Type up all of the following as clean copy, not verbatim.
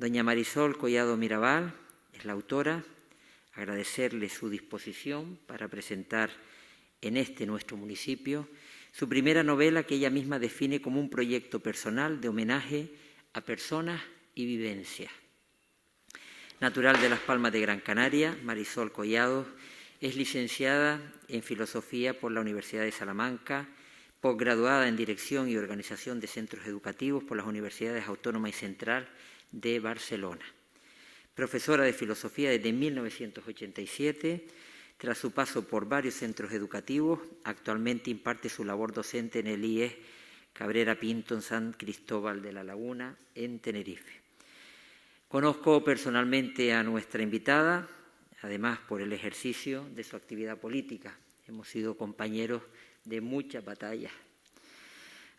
Doña Marisol Collado Mirabal es la autora. Agradecerle su disposición para presentar en nuestro municipio su primera novela, que ella misma define como un proyecto personal de homenaje a personas y vivencias. Natural de Las Palmas de Gran Canaria, Marisol Collado es licenciada en Filosofía por la Universidad de Salamanca, posgraduada en Dirección y Organización de Centros Educativos por las Universidades Autónoma y Central de Barcelona. Profesora de Filosofía desde 1987, tras su paso por varios centros educativos, actualmente imparte su labor docente en el IES Cabrera Pinto en San Cristóbal de la Laguna, en Tenerife. Conozco personalmente a nuestra invitada, además por el ejercicio de su actividad política. Hemos sido compañeros de muchas batallas.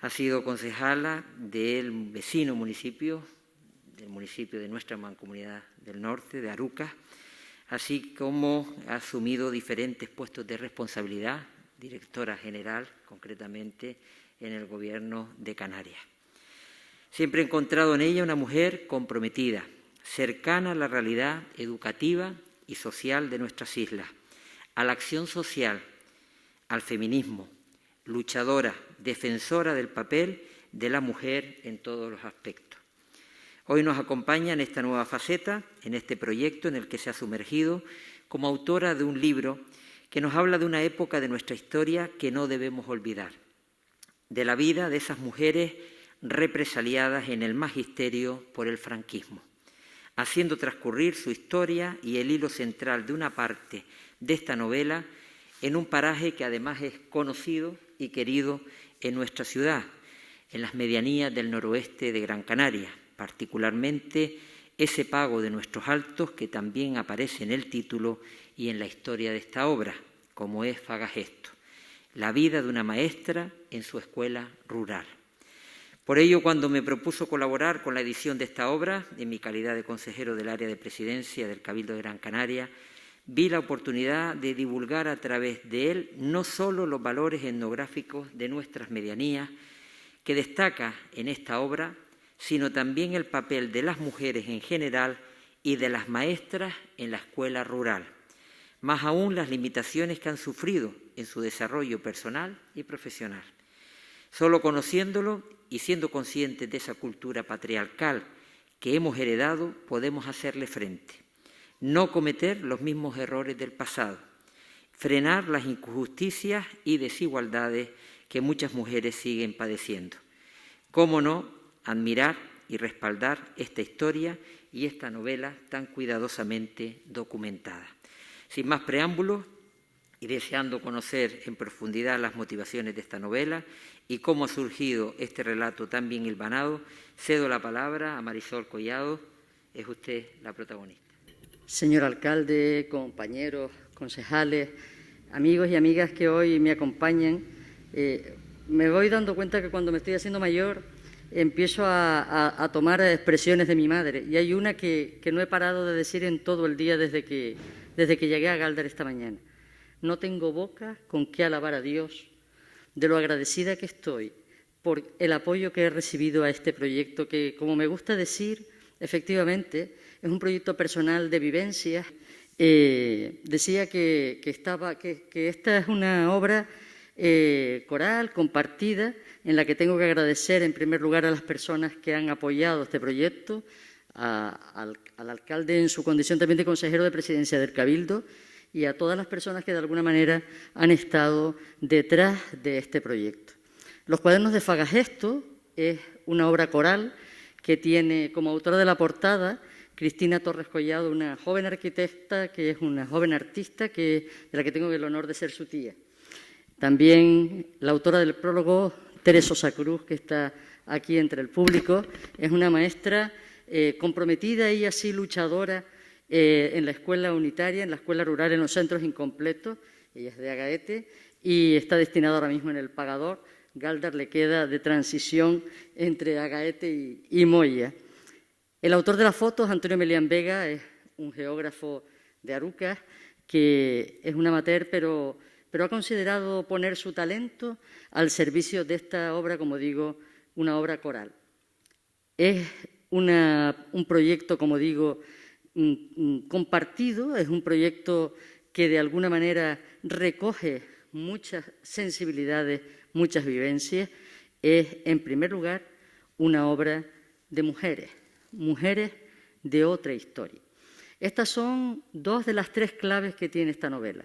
Ha sido concejala del vecino municipio, del municipio de nuestra mancomunidad del norte, de Arucas, así como ha asumido diferentes puestos de responsabilidad, directora general, concretamente, en el Gobierno de Canarias. Siempre he encontrado en ella una mujer comprometida, cercana a la realidad educativa y social de nuestras islas, a la acción social, al feminismo, luchadora, defensora del papel de la mujer en todos los aspectos. Hoy nos acompaña en esta nueva faceta, en este proyecto en el que se ha sumergido como autora de un libro que nos habla de una época de nuestra historia que no debemos olvidar, de la vida de esas mujeres represaliadas en el magisterio por el franquismo, haciendo transcurrir su historia y el hilo central de una parte de esta novela en un paraje que además es conocido y querido en nuestra ciudad, en las medianías del noroeste de Gran Canaria, particularmente ese pago de nuestros altos que también aparece en el título y en la historia de esta obra, como es Fagagesto, la vida de una maestra en su escuela rural. Por ello, cuando me propuso colaborar con la edición de esta obra, en mi calidad de consejero del área de presidencia del Cabildo de Gran Canaria, vi la oportunidad de divulgar a través de él no solo los valores etnográficos de nuestras medianías, que destaca en esta obra, sino también el papel de las mujeres en general y de las maestras en la escuela rural, más aún las limitaciones que han sufrido en su desarrollo personal y profesional. Solo conociéndolo y siendo conscientes de esa cultura patriarcal que hemos heredado, podemos hacerle frente, no cometer los mismos errores del pasado, frenar las injusticias y desigualdades que muchas mujeres siguen padeciendo. ¿Cómo no admirar y respaldar esta historia y esta novela tan cuidadosamente documentada? Sin más preámbulos, y deseando conocer en profundidad las motivaciones de esta novela y cómo ha surgido este relato tan bien hilvanado, cedo la palabra a Marisol Collado. Es usted la protagonista. Señor alcalde, compañeros, concejales, amigos y amigas que hoy me acompañan, me voy dando cuenta que cuando me estoy haciendo mayor empiezo a tomar expresiones de mi madre, y hay una que no he parado de decir en todo el día desde que llegué a Galdar esta mañana. No tengo boca con qué alabar a Dios de lo agradecida que estoy por el apoyo que he recibido a este proyecto que, como me gusta decir, efectivamente es un proyecto personal de vivencias. Decía que esta es una obra coral, compartida, en la que tengo que agradecer en primer lugar a las personas que han apoyado este proyecto, al alcalde en su condición también de consejero de presidencia del Cabildo, y a todas las personas que de alguna manera han estado detrás de este proyecto. Los cuadernos de Fagagesto es una obra coral que tiene como autora de la portada Cristina Torres Collado, una joven arquitecta que es una joven artista de la que tengo el honor de ser su tía. También la autora del prólogo, Teresa Sacruz, que está aquí entre el público, es una maestra comprometida y así luchadora en la escuela unitaria, en la escuela rural, en los centros incompletos. Ella es de Agaete y está destinada ahora mismo en el Pagador. Galdar le queda de transición entre Agaete y Moya. El autor de las fotos, Antonio Melián Vega, es un geógrafo de Arucas que es un amateur, pero ha considerado poner su talento al servicio de esta obra, como digo, una obra coral. Es un proyecto, como digo, compartido, es un proyecto que de alguna manera recoge muchas sensibilidades, muchas vivencias. Es, en primer lugar, una obra de mujeres, mujeres de otra historia. Estas son dos de las tres claves que tiene esta novela.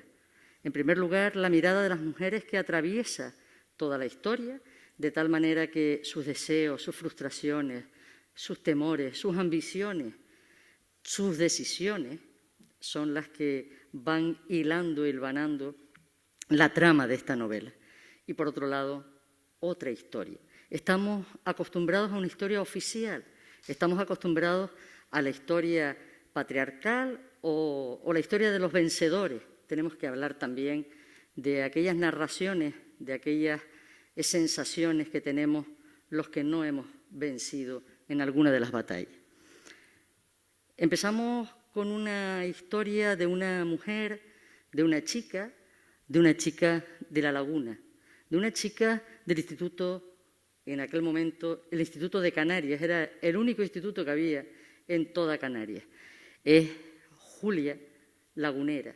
En primer lugar, la mirada de las mujeres que atraviesa toda la historia, de tal manera que sus deseos, sus frustraciones, sus temores, sus ambiciones, sus decisiones son las que van hilando, hilvanando la trama de esta novela. Y por otro lado, otra historia. Estamos acostumbrados a una historia oficial, estamos acostumbrados a la historia patriarcal o la historia de los vencedores. Tenemos que hablar también de aquellas narraciones, de aquellas sensaciones que tenemos los que no hemos vencido en alguna de las batallas. Empezamos con una historia de una mujer, de una chica de La Laguna, de una chica del instituto, en aquel momento, el Instituto de Canarias, era el único instituto que había en toda Canarias. Es Julia Lagunera.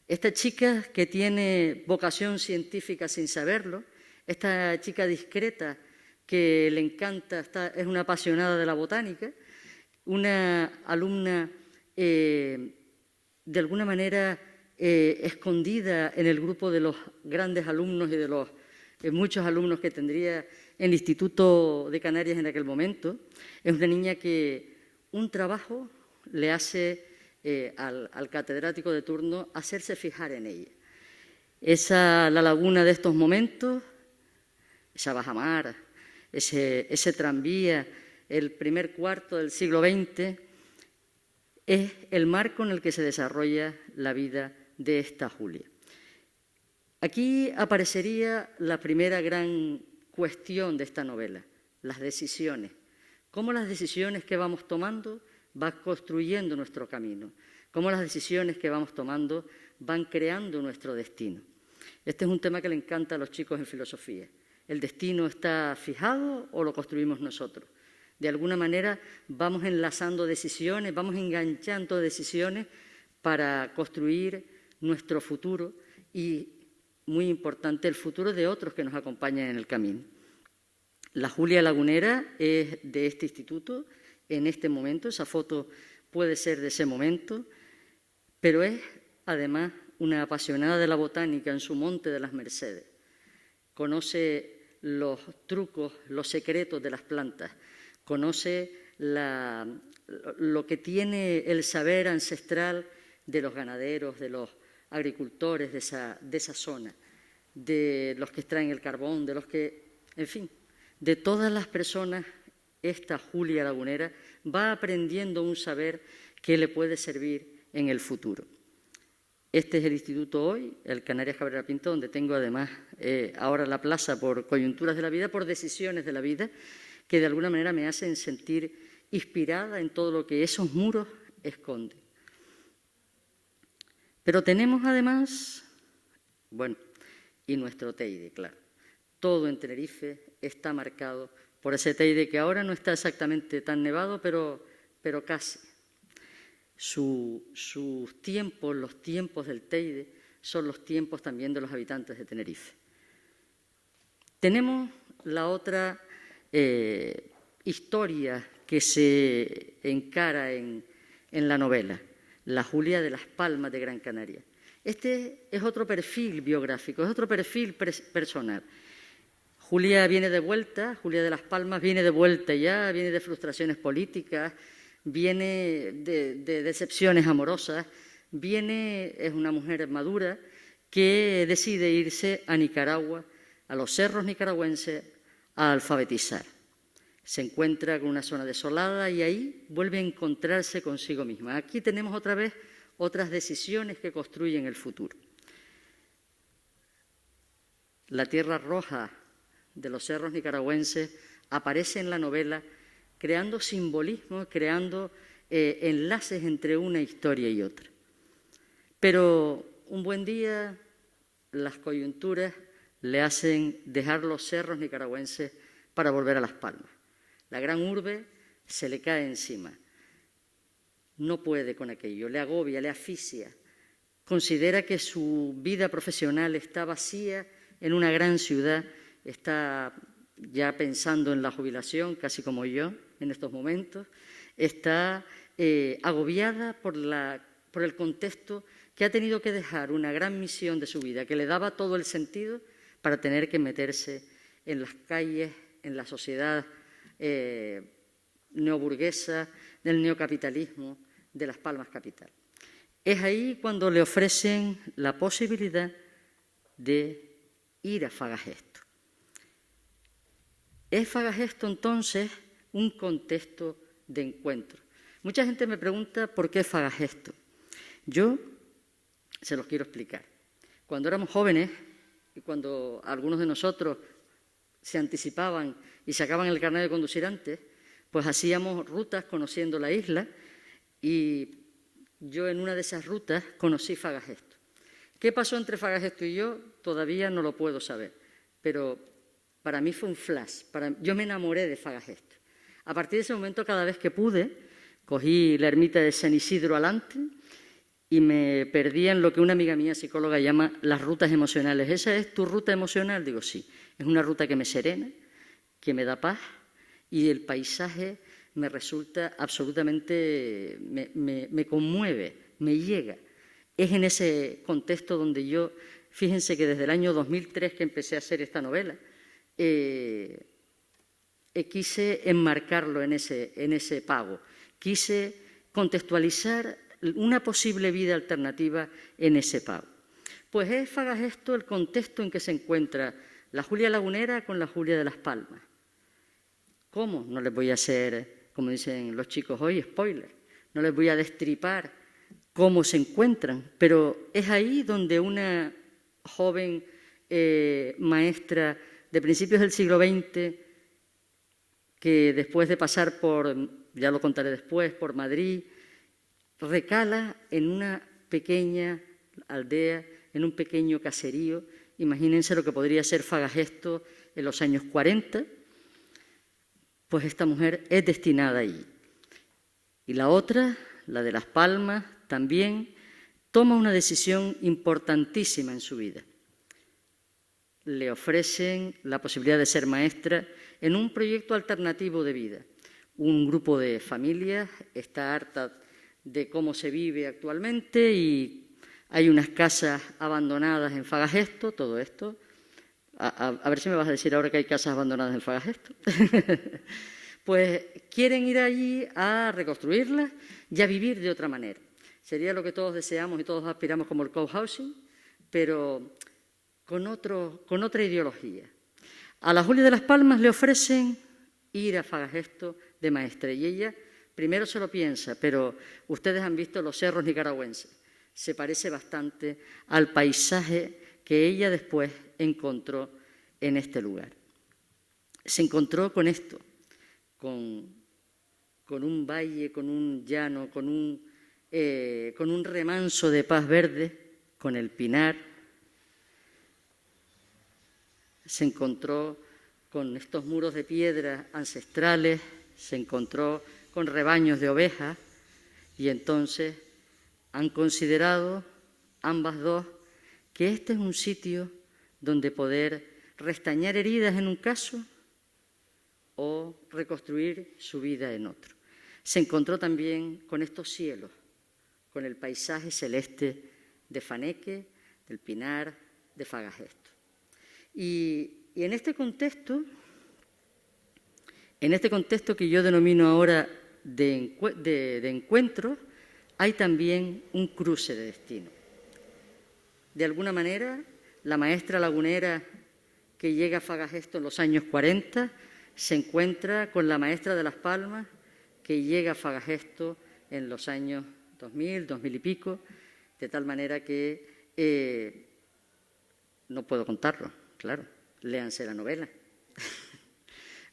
Esta chica que tiene vocación científica sin saberlo, esta chica discreta que le encanta, es una apasionada de la botánica, una alumna de alguna manera escondida en el grupo de los grandes alumnos y de los muchos alumnos que tendría el Instituto de Canarias en aquel momento. Es una niña que un trabajo le hace al catedrático de turno hacerse fijar en ella. La laguna de estos momentos, esa bajamar, ese tranvía, el primer cuarto del siglo XX, es el marco en el que se desarrolla la vida de esta Julia. Aquí aparecería la primera gran cuestión de esta novela, las decisiones. Cómo las decisiones que vamos tomando van construyendo nuestro camino, cómo las decisiones que vamos tomando van creando nuestro destino. Este es un tema que le encanta a los chicos en filosofía. ¿El destino está fijado o lo construimos nosotros? De alguna manera vamos enlazando decisiones, vamos enganchando decisiones para construir nuestro futuro y, muy importante, el futuro de otros que nos acompañan en el camino. La Julia Lagunera es de este instituto en este momento, esa foto puede ser de ese momento, pero es además una apasionada de la botánica en su Monte de las Mercedes. Conoce los trucos, los secretos de las plantas, conoce lo que tiene el saber ancestral de los ganaderos, de los agricultores de esa zona, de los que extraen el carbón, de los que, en fin, de todas las personas. Esta Julia Lagunera va aprendiendo un saber que le puede servir en el futuro. Este es el instituto hoy, el Canarias Cabrera Pinto, donde tengo además ahora la plaza por coyunturas de la vida, por decisiones de la vida, que de alguna manera me hacen sentir inspirada en todo lo que esos muros esconden. Pero tenemos además, bueno, y nuestro Teide, claro. Todo en Tenerife está marcado por ese Teide que ahora no está exactamente tan nevado, pero casi. Sus tiempos, los tiempos del Teide, son los tiempos también de los habitantes de Tenerife. Tenemos la otra historia que se encara en la novela, la Julia de las Palmas de Gran Canaria. Este es otro perfil biográfico, es otro perfil personal. Julia viene de vuelta, Julia de las Palmas viene de vuelta ya, viene de frustraciones políticas, viene de decepciones amorosas, es una mujer madura que decide irse a Nicaragua, a los cerros nicaragüenses, a alfabetizar. Se encuentra con una zona desolada y ahí vuelve a encontrarse consigo misma. Aquí tenemos otra vez otras decisiones que construyen el futuro. La tierra roja de los cerros nicaragüenses aparece en la novela creando simbolismos, creando enlaces entre una historia y otra. Pero un buen día las coyunturas le hacen dejar los cerros nicaragüenses para volver a Las Palmas. La gran urbe se le cae encima. No puede con aquello, le agobia, le asfixia. Considera que su vida profesional está vacía en una gran ciudad, está ya pensando en la jubilación, casi como yo en estos momentos, está agobiada por el contexto que ha tenido que dejar una gran misión de su vida, que le daba todo el sentido para tener que meterse en las calles, en la sociedad neoburguesa, del neocapitalismo, de Las Palmas capital. Es ahí cuando le ofrecen la posibilidad de ir a Fagagesto. Es Fagagesto entonces un contexto de encuentro. Mucha gente me pregunta por qué Fagagesto. Yo se los quiero explicar. Cuando éramos jóvenes y cuando algunos de nosotros se anticipaban y sacaban el carnet de conducir antes, pues hacíamos rutas conociendo la isla y yo en una de esas rutas conocí Fagagesto. ¿Qué pasó entre Fagagesto y yo? Todavía no lo puedo saber, pero para mí fue un flash. Yo me enamoré de Fagagesto. A partir de ese momento, cada vez que pude, cogí la ermita de San Isidro alante y me perdí en lo que una amiga mía, psicóloga, llama las rutas emocionales. ¿Esa es tu ruta emocional? Digo, sí. Es una ruta que me serena, que me da paz y el paisaje me resulta absolutamente, me conmueve, me llega. Es en ese contexto donde yo, fíjense que desde el año 2003 que empecé a hacer esta novela, quise enmarcarlo en ese pago, quise contextualizar una posible vida alternativa en ese pago. Pues es Fagagesto el contexto en que se encuentra la Julia Lagunera con la Julia de Las Palmas. ¿Cómo? No les voy a hacer, como dicen los chicos hoy, spoiler. No les voy a destripar cómo se encuentran, pero es ahí donde una joven maestra de principios del siglo XX, que después de pasar por, ya lo contaré después, por Madrid, recala en una pequeña aldea, en un pequeño caserío. Imagínense lo que podría ser Fagagesto en los años 40, pues esta mujer es destinada allí. Y la otra, la de Las Palmas, también toma una decisión importantísima en su vida. Le ofrecen la posibilidad de ser maestra en un proyecto alternativo de vida. Un grupo de familias está harta de cómo se vive actualmente y hay unas casas abandonadas en Fagagesto, todo esto. A ver si me vas a decir ahora que hay casas abandonadas en Fagagesto. Pues quieren ir allí a reconstruirlas y a vivir de otra manera. Sería lo que todos deseamos y todos aspiramos como el cohousing, pero con otra ideología. A la Julia de Las Palmas le ofrecen ir a Fagagesto de maestra y ella primero se lo piensa, pero ustedes han visto los cerros nicaragüenses. Se parece bastante al paisaje que ella después encontró en este lugar. Se encontró con esto, con un valle, con un llano, con un remanso de paz verde, con el pinar. Se encontró con estos muros de piedra ancestrales, se encontró con rebaños de ovejas y entonces han considerado ambas dos que este es un sitio donde poder restañar heridas en un caso o reconstruir su vida en otro. Se encontró también con estos cielos, con el paisaje celeste de Faneque, del Pinar, de Fagagesto. Y en este contexto que yo denomino ahora de encuentros, hay también un cruce de destino. De alguna manera, la maestra lagunera que llega a Fagagesto en los años 40 se encuentra con la maestra de Las Palmas que llega a Fagagesto en los años 2000, 2000 y pico, de tal manera que no puedo contarlo, claro, léanse la novela.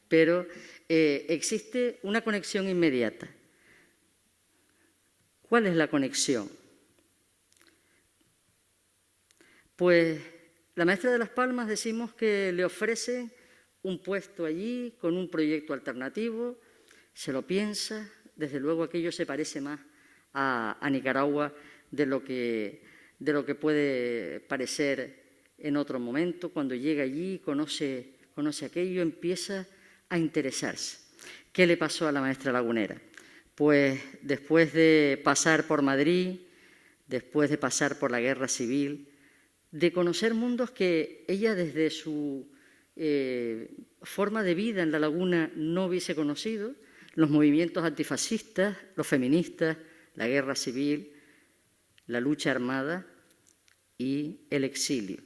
Pero existe una conexión inmediata. ¿Cuál es la conexión? Pues la maestra de Las Palmas decimos que le ofrecen un puesto allí con un proyecto alternativo, se lo piensa, desde luego aquello se parece más a Nicaragua de lo que puede parecer en otro momento. Cuando llega allí, conoce aquello, empieza a interesarse. ¿Qué le pasó a la maestra lagunera? Pues después de pasar por Madrid, después de pasar por la guerra civil, de conocer mundos que ella desde su forma de vida en La Laguna no hubiese conocido, los movimientos antifascistas, los feministas, la guerra civil, la lucha armada y el exilio.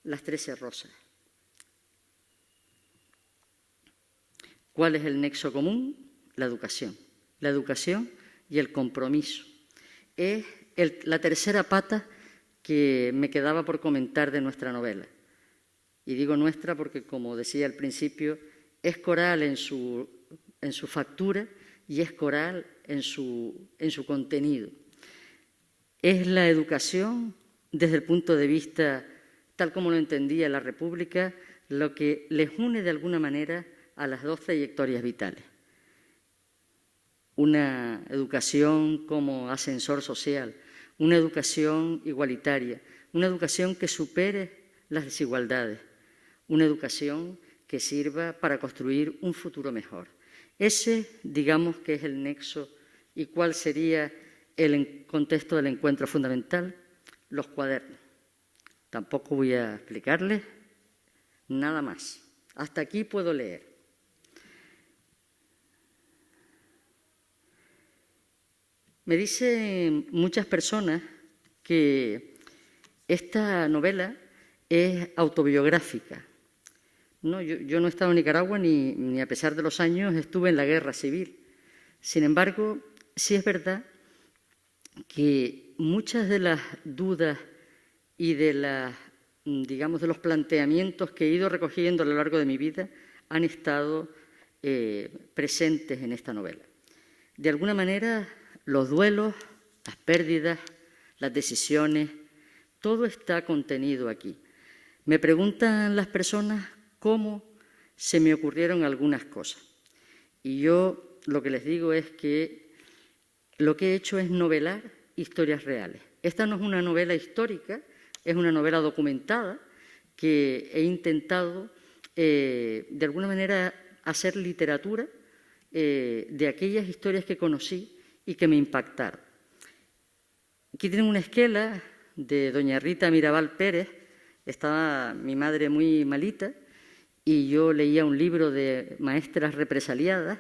Las 13 rosas. ¿Cuál es el nexo común? La educación. La educación y el compromiso. Es la tercera pata que me quedaba por comentar de nuestra novela. Y digo nuestra porque, como decía al principio, es coral en su factura y es coral en su contenido. Es la educación, desde el punto de vista, tal como lo entendía la República, lo que les une de alguna manera a las dos trayectorias vitales. Una educación como ascensor social, una educación igualitaria, una educación que supere las desigualdades, una educación que sirva para construir un futuro mejor. Ese, digamos, que es el nexo. ¿Y cuál sería el contexto del encuentro fundamental? Los cuadernos. Tampoco voy a explicarles nada más. Hasta aquí puedo leer. Me dicen muchas personas que esta novela es autobiográfica. No, yo no he estado en Nicaragua ni a pesar de los años estuve en la guerra civil. Sin embargo, sí es verdad que muchas de las dudas y de los planteamientos que he ido recogiendo a lo largo de mi vida han estado presentes en esta novela. De alguna manera, los duelos, las pérdidas, las decisiones, todo está contenido aquí. Me preguntan las personas cómo se me ocurrieron algunas cosas. Y yo lo que les digo es que lo que he hecho es novelar historias reales. Esta no es una novela histórica, es una novela documentada que he intentado, de alguna manera, hacer literatura de aquellas historias que conocí y que me impactaron. Aquí tienen una esquela de doña Rita Mirabal Pérez. Estaba mi madre muy malita y yo leía un libro de maestras represaliadas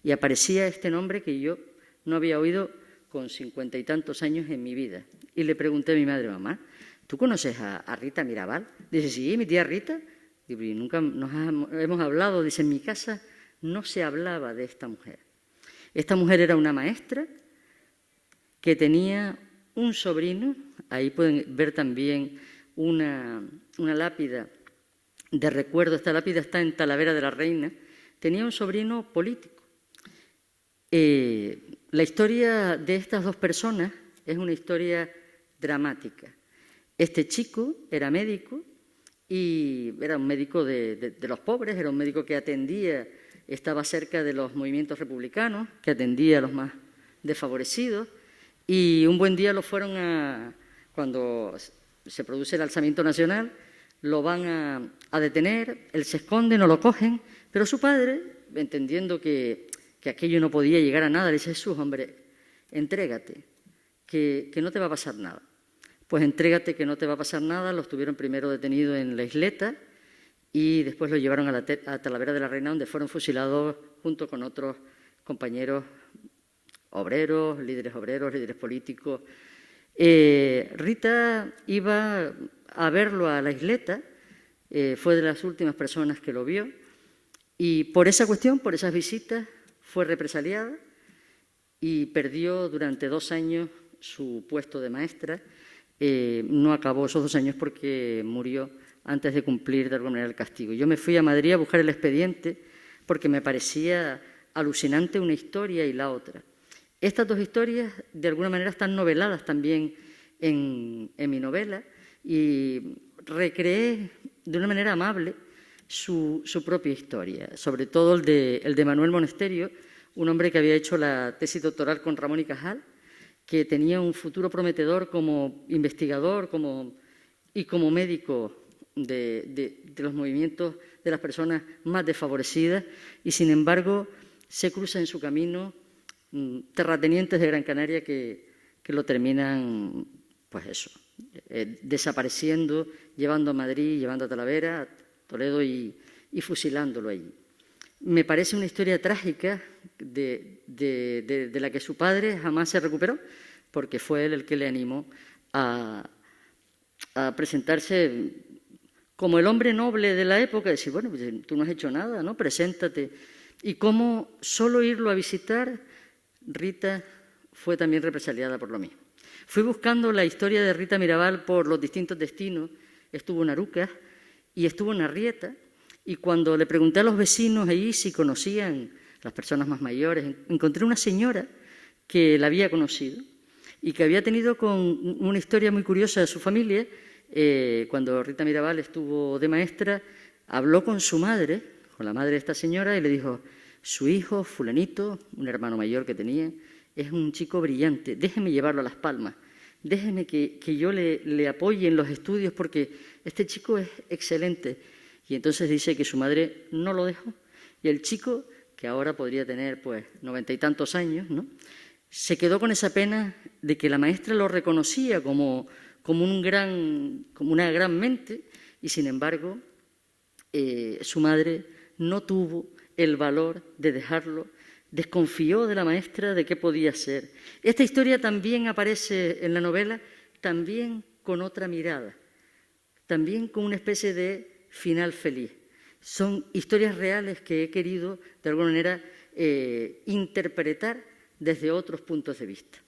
y aparecía este nombre que yo no había oído con 50 y tantos años en mi vida. Y le pregunté a mi madre: mamá, ¿tú conoces a Rita Mirabal? Dice: sí, mi tía Rita. Digo: y nunca nos hemos hablado. Dice: en mi casa no se hablaba de esta mujer. Esta mujer era una maestra que tenía un sobrino. Ahí pueden ver también una lápida de recuerdo. Esta lápida está en Talavera de la Reina. Tenía un sobrino político. La historia de estas dos personas es una historia dramática. Este chico era médico y era un médico de los pobres, era un médico que atendía, estaba cerca de los movimientos republicanos, que atendía a los más desfavorecidos, y un buen día lo fueron cuando se produce el alzamiento nacional, lo van a detener, él se esconde, no lo cogen, pero su padre, entendiendo que aquello no podía llegar a nada, le dice: Jesús, hombre, entrégate, que no te va a pasar nada. Pues entrégate, que no te va a pasar nada. Los tuvieron primero detenidos en la isleta y después los llevaron a Talavera de la Reina, donde fueron fusilados junto con otros compañeros obreros, líderes políticos. Rita iba a verlo a la isleta, fue de las últimas personas que lo vio, y por esa cuestión, por esas visitas, fue represaliada y perdió durante 2 años su puesto de maestra. No acabó esos 2 años porque murió antes de cumplir de alguna manera el castigo. Yo me fui a Madrid a buscar el expediente porque me parecía alucinante una historia y la otra. Estas dos historias de alguna manera están noveladas también en mi novela y recreé de una manera amable su propia historia, sobre todo el de Manuel Monesterio, un hombre que había hecho la tesis doctoral con Ramón y Cajal, que tenía un futuro prometedor como investigador y como médico de los movimientos de las personas más desfavorecidas, y sin embargo se cruza en su camino terratenientes de Gran Canaria que lo terminan, pues eso, desapareciendo, llevando a Madrid, llevando a Talavera, a Toledo y fusilándolo allí. Me parece una historia trágica de la que su padre jamás se recuperó, porque fue él el que le animó a presentarse como el hombre noble de la época, decir, bueno, pues tú no has hecho nada, ¿no? Preséntate. Y cómo solo irlo a visitar, Rita fue también represaliada por lo mismo. Fui buscando la historia de Rita Mirabal por los distintos destinos. Estuvo en Arucas y estuvo en Arrieta, y cuando le pregunté a los vecinos allí si conocían, las personas más mayores, encontré una señora que la había conocido y que había tenido con una historia muy curiosa de su familia. Cuando Rita Mirabal estuvo de maestra, habló con su madre, con la madre de esta señora, y le dijo: su hijo, fulanito, un hermano mayor que tenía, es un chico brillante, déjeme llevarlo a Las Palmas, déjeme que yo le apoye en los estudios porque este chico es excelente. Y entonces dice que su madre no lo dejó, y el chico, que ahora podría tener pues 90 y tantos años, ¿no?, se quedó con esa pena de que la maestra lo reconocía como una gran mente, y sin embargo su madre no tuvo el valor de dejarlo, desconfió de la maestra de qué podía ser. Esta historia también aparece en la novela, también con otra mirada, también con una especie de final feliz. Son historias reales que he querido, de alguna manera, interpretar desde otros puntos de vista.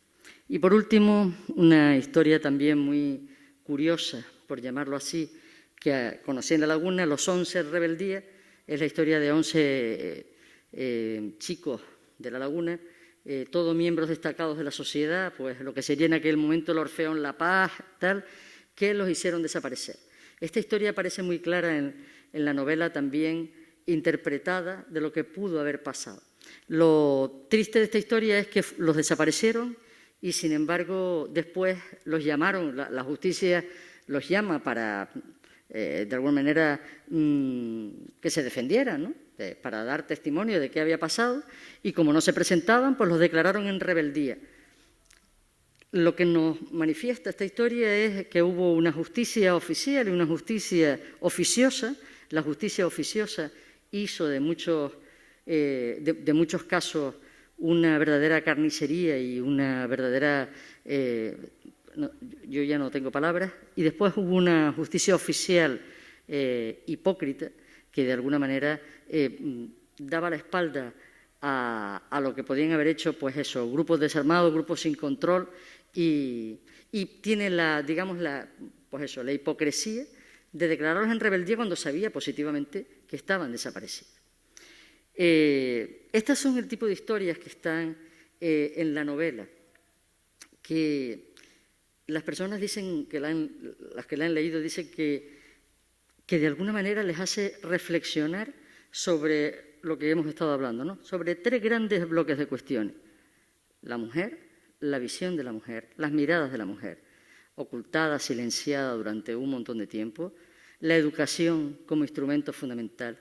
Y por último, una historia también muy curiosa, por llamarlo así, que conocí en La Laguna, Los 11 Rebeldías, es la historia de 11 chicos de La Laguna, todos miembros destacados de la sociedad, pues lo que sería en aquel momento el Orfeón La Paz, tal, que los hicieron desaparecer. Esta historia aparece muy clara en la novela, también interpretada de lo que pudo haber pasado. Lo triste de esta historia es que los desaparecieron y, sin embargo, después los llamaron, la justicia los llama para, de alguna manera, que se defendieran, ¿no?, para dar testimonio de qué había pasado, y como no se presentaban, pues los declararon en rebeldía. Lo que nos manifiesta esta historia es que hubo una justicia oficial y una justicia oficiosa. La justicia oficiosa hizo de muchos casos una verdadera carnicería y una verdadera... yo ya no tengo palabras. Y después hubo una justicia oficial hipócrita que de alguna manera daba la espalda a lo que podían haber hecho, pues eso, grupos desarmados, grupos sin control, y tiene la hipocresía de declararlos en rebeldía cuando sabía positivamente que estaban desaparecidos. Estas son el tipo de historias que están en la novela, que las personas dicen, las que la han leído, dicen que de alguna manera les hace reflexionar sobre lo que hemos estado hablando, ¿no?, sobre 3 grandes bloques de cuestiones: la mujer, la visión de la mujer, las miradas de la mujer, ocultada, silenciada durante un montón de tiempo, la educación como instrumento fundamental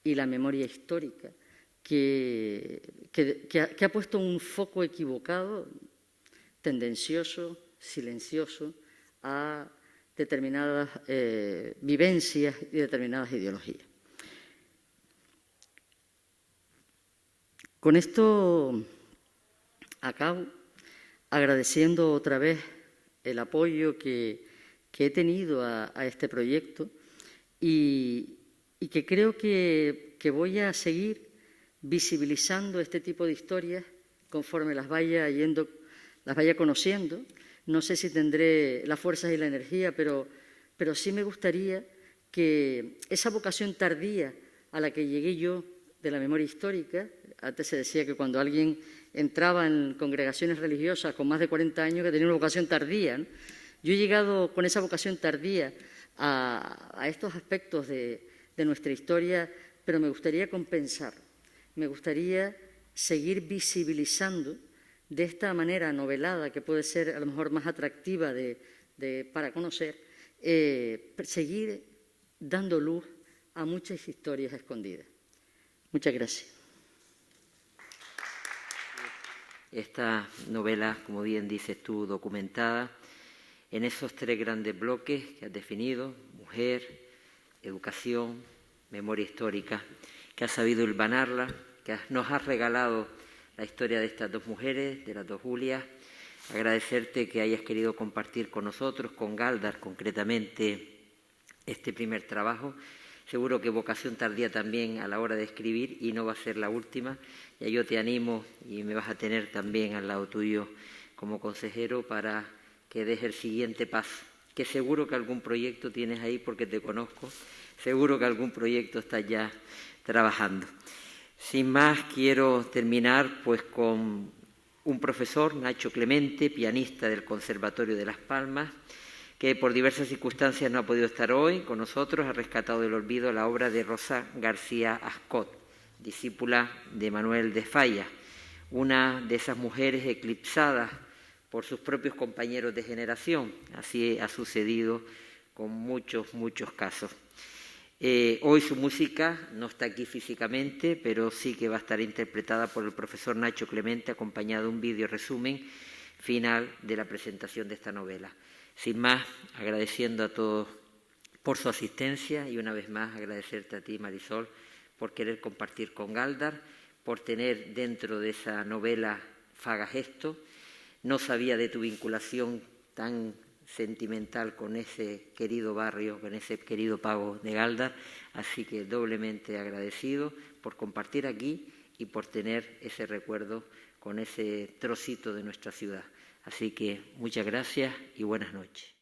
y la memoria histórica que ha puesto un foco equivocado, tendencioso, silencioso, a determinadas vivencias y determinadas ideologías. Con esto acabo agradeciendo otra vez el apoyo que he tenido a este proyecto y que creo que voy a seguir visibilizando este tipo de historias conforme las vaya conociendo. No sé si tendré las fuerzas y la energía, pero sí me gustaría que esa vocación tardía a la que llegué yo de la memoria histórica, antes se decía que cuando alguien entraba en congregaciones religiosas con más de 40 años que tenía una vocación tardía, ¿no? Yo he llegado con esa vocación tardía a estos aspectos de nuestra historia, pero me gustaría compensar. Me gustaría seguir visibilizando de esta manera novelada, que puede ser a lo mejor más atractiva para conocer, seguir dando luz a muchas historias escondidas. Muchas gracias. Esta novela, como bien dices tú, documentada en esos 3 grandes bloques que has definido: mujer, educación, memoria histórica, que has sabido hilvanarla, que nos has regalado la historia de estas 2 mujeres, de las 2 Julias. Agradecerte que hayas querido compartir con nosotros, con Galdar concretamente, este primer trabajo. Seguro que vocación tardía también a la hora de escribir, y no va a ser la última. Ya yo te animo, y me vas a tener también al lado tuyo como consejero, para que des el siguiente paso, que seguro que algún proyecto tienes ahí, porque te conozco, seguro que algún proyecto estás ya trabajando. Sin más, quiero terminar pues con un profesor, Nacho Clemente, pianista del Conservatorio de Las Palmas, que por diversas circunstancias no ha podido estar hoy con nosotros. Ha rescatado del olvido la obra de Rosa García Ascot, discípula de Manuel de Falla, una de esas mujeres eclipsadas por sus propios compañeros de generación. Así ha sucedido con muchos casos. Hoy su música no está aquí físicamente, pero sí que va a estar interpretada por el profesor Nacho Clemente, acompañado de un vídeo resumen final de la presentación de esta novela. Sin más, agradeciendo a todos por su asistencia, y una vez más agradecerte a ti, Marisol, por querer compartir con Galdar, por tener dentro de esa novela Fagagesto. No sabía de tu vinculación tan sentimental con ese querido barrio, con ese querido pago de Galdar, así que doblemente agradecido por compartir aquí y por tener ese recuerdo con ese trocito de nuestra ciudad. Así que muchas gracias y buenas noches.